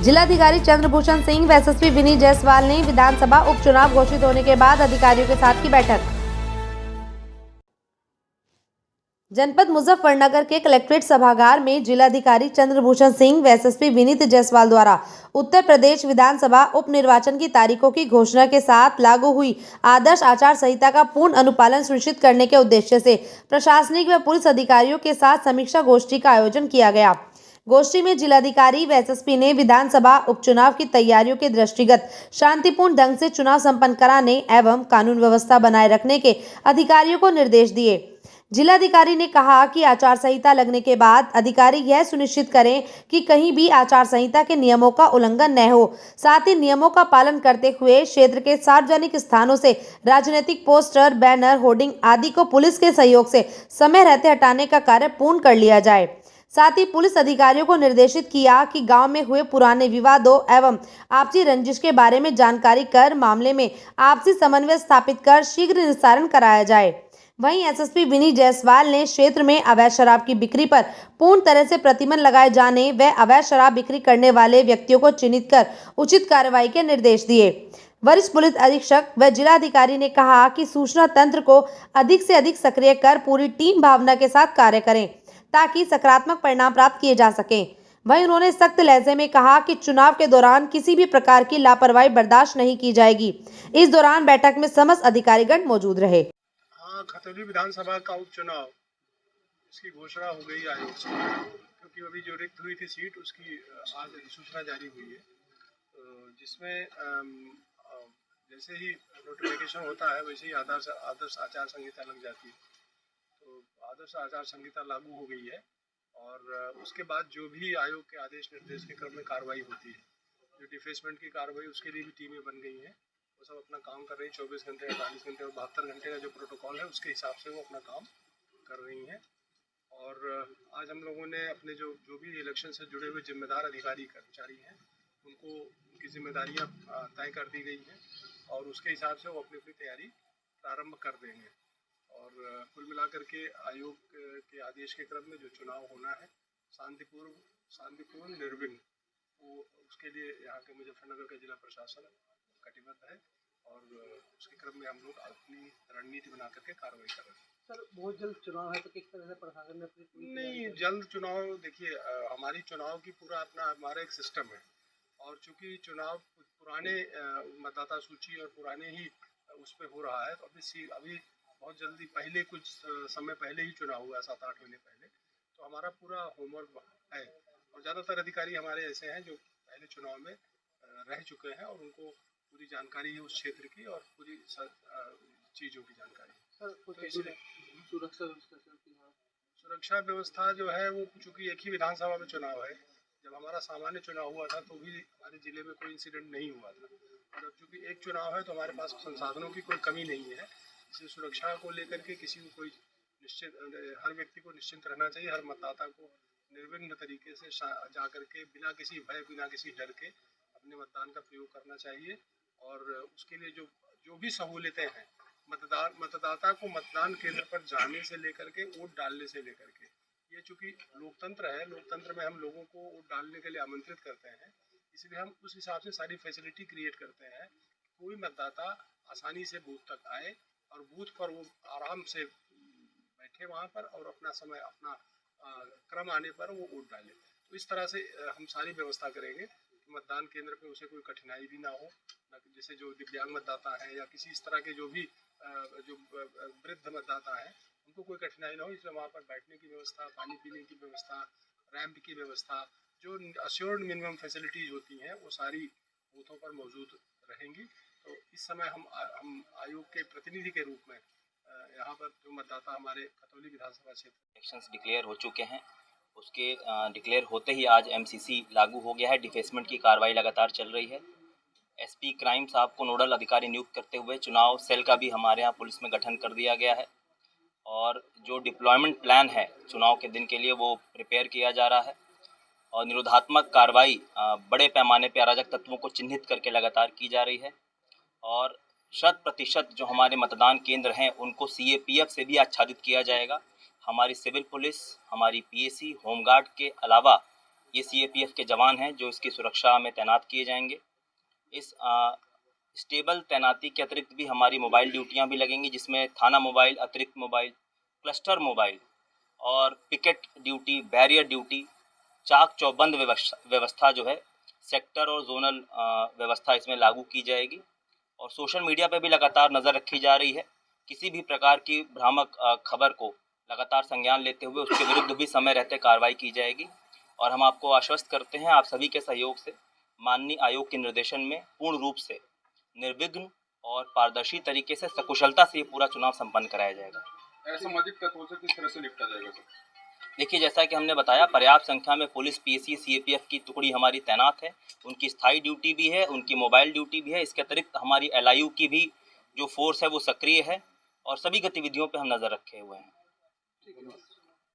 जिलाधिकारी चंद्रभूषण सिंह व एसएसपी विनीत जायसवाल ने विधानसभा उपचुनाव घोषित होने के बाद अधिकारियों के साथ की बैठक। जनपद मुजफ्फरनगर के कलेक्ट्रेट सभागार में जिलाधिकारी चंद्रभूषण सिंह व एसएसपी विनीत जायसवाल द्वारा उत्तर प्रदेश विधानसभा उप निर्वाचन की तारीखों की घोषणा के साथ लागू हुई आदर्श आचार संहिता का पूर्ण अनुपालन सुनिश्चित करने के उद्देश्य से प्रशासनिक व पुलिस अधिकारियों के साथ समीक्षा गोष्ठी का आयोजन किया गया। गोष्ठी में जिलाधिकारी व एसएसपी ने विधानसभा उपचुनाव की तैयारियों के दृष्टिगत शांतिपूर्ण ढंग से चुनाव संपन्न कराने एवं कानून व्यवस्था बनाए रखने के अधिकारियों को निर्देश दिए। जिलाधिकारी ने कहा कि आचार संहिता लगने के बाद अधिकारी यह सुनिश्चित करें कि कहीं भी आचार संहिता के नियमों का उल्लंघन न हो। साथ ही नियमों का पालन करते हुए क्षेत्र के सार्वजनिक स्थानों से राजनीतिक पोस्टर, बैनर, होर्डिंग आदि को पुलिस के सहयोग से समय रहते हटाने का कार्य पूर्ण कर लिया जाए। साथ ही पुलिस अधिकारियों को निर्देशित किया कि गांव में हुए पुराने विवादों एवं आपसी रंजिश के बारे में जानकारी कर मामले में आपसी समन्वय स्थापित कर शीघ्र निस्तारण कराया जाए। वहीं एसएसपी विनीत जायसवाल ने क्षेत्र में अवैध शराब की बिक्री पर पूर्ण तरह से प्रतिबंध लगाए जाने व अवैध शराब बिक्री करने वाले व्यक्तियों को चिन्हित कर उचित कार्रवाई के निर्देश दिए। वरिष्ठ पुलिस अधीक्षक व जिलाधिकारी ने कहा कि सूचना तंत्र को अधिक से अधिक सक्रिय कर पूरी टीम भावना के साथ कार्य करें ताकि सकारात्मक परिणाम प्राप्त किए जा सकें। वहीं उन्होंने सख्त लहजे में कहा कि चुनाव के दौरान किसी भी प्रकार की लापरवाही बर्दाश्त नहीं की जाएगी। इस दौरान बैठक में समस्त अधिकारीगण मौजूद रहे। खतौली विधानसभा का उपचुनाव इसकी घोषणा हो गई आयोग से, क्योंकि अभी जो रिक्त हुई थी सीट उसकी आज अधिसूचना जारी हुई है, जिसमें जैसे ही नोटिफिकेशन होता है वैसे ही आदर्श आचार संहिता लग जाती है। तो आदर्श आचार संहिता लागू हो गई है और उसके बाद जो भी आयोग के आदेश निर्देश के क्रम में कार्रवाई होती है, जो डिफेसमेंट की कार्रवाई उसके लिए भी टीमें बन गई हैं। वो सब अपना काम कर रही है। 24 घंटे, 48 घंटे और 72 घंटे का जो प्रोटोकॉल है उसके हिसाब से वो अपना काम कर रही हैं। और आज हम लोगों ने अपने जो भी इलेक्शन से जुड़े हुए जिम्मेदार अधिकारी कर्मचारी हैं उनको उनकी जिम्मेदारियां तय कर दी गई हैं और उसके हिसाब से वो अपनी अपनी तैयारी प्रारंभ कर देंगे। और कुल मिलाकर के आयोग के आदेश के क्रम में जो चुनाव होना है शांतिपूर्ण निर्विघ्न, वो उसके लिए यहाँ के मुजफ्फरनगर का जिला प्रशासन कटिबद्ध है और उसके क्रम में हम लोग अपनी रणनीति बना करके कार्रवाई कर रहे हैं। सर, बहुत जल्द चुनाव है तो किस तरह से प्रशासन ने अपनी नहीं जल्द चुनाव, देखिए हमारी चुनाव की पूरा अपना हमारा एक सिस्टम है और चूंकि चुनाव पुराने मतदाता सूची और पुराने ही उस पर हो रहा है, तो अभी बहुत जल्दी पहले कुछ समय पहले ही चुनाव हुआ, 7-8 महीने पहले, तो हमारा पूरा होमवर्क है और ज़्यादातर अधिकारी हमारे ऐसे हैं जो पहले चुनाव में रह चुके हैं और उनको पूरी जानकारी है उस क्षेत्र की और पूरी चीज़ों की जानकारी। सर, कुछ सुरक्षा व्यवस्था जो है वो चूँकि एक ही विधानसभा में चुनाव है, जब हमारा सामान्य चुनाव हुआ था तो भी हमारे ज़िले में कोई इंसिडेंट नहीं हुआ था और अब चूँकि एक चुनाव है तो हमारे पास संसाधनों की कोई कमी नहीं है। इसलिए सुरक्षा को लेकर के किसी को कोई हर व्यक्ति को निश्चिंत रहना चाहिए। हर मतदाता को निर्विघ्न तरीके से जा करके बिना किसी भय, बिना किसी डर के अपने मतदान का प्रयोग करना चाहिए और उसके लिए जो भी सहूलियतें हैं मतदाता को मतदान केंद्र पर जाने से लेकर के वोट डालने से लेकर के, ये चूँकि लोकतंत्र है, लोकतंत्र में हम लोगों को वोट डालने के लिए आमंत्रित करते हैं, इसलिए हम उस हिसाब से सारी फैसिलिटी क्रिएट करते हैं। कोई मतदाता आसानी से बूथ तक आए और बूथ पर वो आराम से बैठे वहाँ पर और अपना समय, अपना क्रम आने पर वो वोट डाले। तो इस तरह से हम सारी व्यवस्था करेंगे कि मतदान केंद्र पे उसे कोई कठिनाई भी ना हो, जैसे जो दिव्यांग मतदाता हैं या किसी इस तरह के जो भी जो वृद्ध मतदाता हैं उनको कोई कठिनाई ना हो। इसलिए वहाँ पर बैठने की व्यवस्था, पानी पीने की व्यवस्था, रैंप की व्यवस्था, जो अश्योर्ड मिनिमम फैसिलिटीज़ होती हैं वो सारी बूथों पर मौजूद रहेंगी। तो इस समय हम आयोग के प्रतिनिधि के रूप में यहाँ पर जो मतदाता हमारे खतौली विधानसभा क्षेत्र इलेक्शंस डिक्लेयर हो चुके हैं, उसके डिक्लेयर होते ही आज एमसीसी लागू हो गया है। डिफेसमेंट की कार्रवाई लगातार चल रही है। एसपी क्राइम साहब को नोडल अधिकारी नियुक्त करते हुए चुनाव सेल का भी हमारे यहाँ पुलिस में गठन कर दिया गया है और जो डिप्लॉयमेंट प्लान है चुनाव के दिन के लिए वो प्रिपेयर किया जा रहा है और निरोधात्मक कार्रवाई बड़े पैमाने पर अराजक तत्वों को चिन्हित करके लगातार की जा रही है और 100% जो हमारे मतदान केंद्र हैं उनको CAPF से भी आच्छादित किया जाएगा। हमारी सिविल पुलिस, हमारी PAC, होमगार्ड के अलावा ये CAPF के जवान हैं जो इसकी सुरक्षा में तैनात किए जाएंगे। इस स्टेबल तैनाती के अतिरिक्त भी हमारी मोबाइल ड्यूटियां भी लगेंगी, जिसमें थाना मोबाइल, अतिरिक्त मोबाइल, क्लस्टर मोबाइल और पिकेट ड्यूटी, बैरियर ड्यूटी, चाक चौबंद व्यवस्था जो है सेक्टर और जोनल व्यवस्था इसमें लागू की जाएगी। और सोशल मीडिया पर भी लगातार नज़र रखी जा रही है। किसी भी प्रकार की भ्रामक खबर को लगातार संज्ञान लेते हुए उसके विरुद्ध भी समय रहते कार्रवाई की जाएगी। और हम आपको आश्वस्त करते हैं, आप सभी के सहयोग से माननीय आयोग के निर्देशन में पूर्ण रूप से निर्विघ्न और पारदर्शी तरीके से सकुशलता से ये पूरा चुनाव संपन्न कराया जाएगा। असामाजिक तत्वों से किस तरह से निपटा जाएगा सर? देखिए, जैसा कि हमने बताया, पर्याप्त संख्या में पुलिस, PSC, CAPF की टुकड़ी हमारी तैनात है। उनकी स्थायी ड्यूटी भी है, उनकी मोबाइल ड्यूटी भी है। इसके अतिरिक्त हमारी LIU की भी जो फोर्स है वो सक्रिय है और सभी गतिविधियों पर हम नज़र रखे हुए हैं।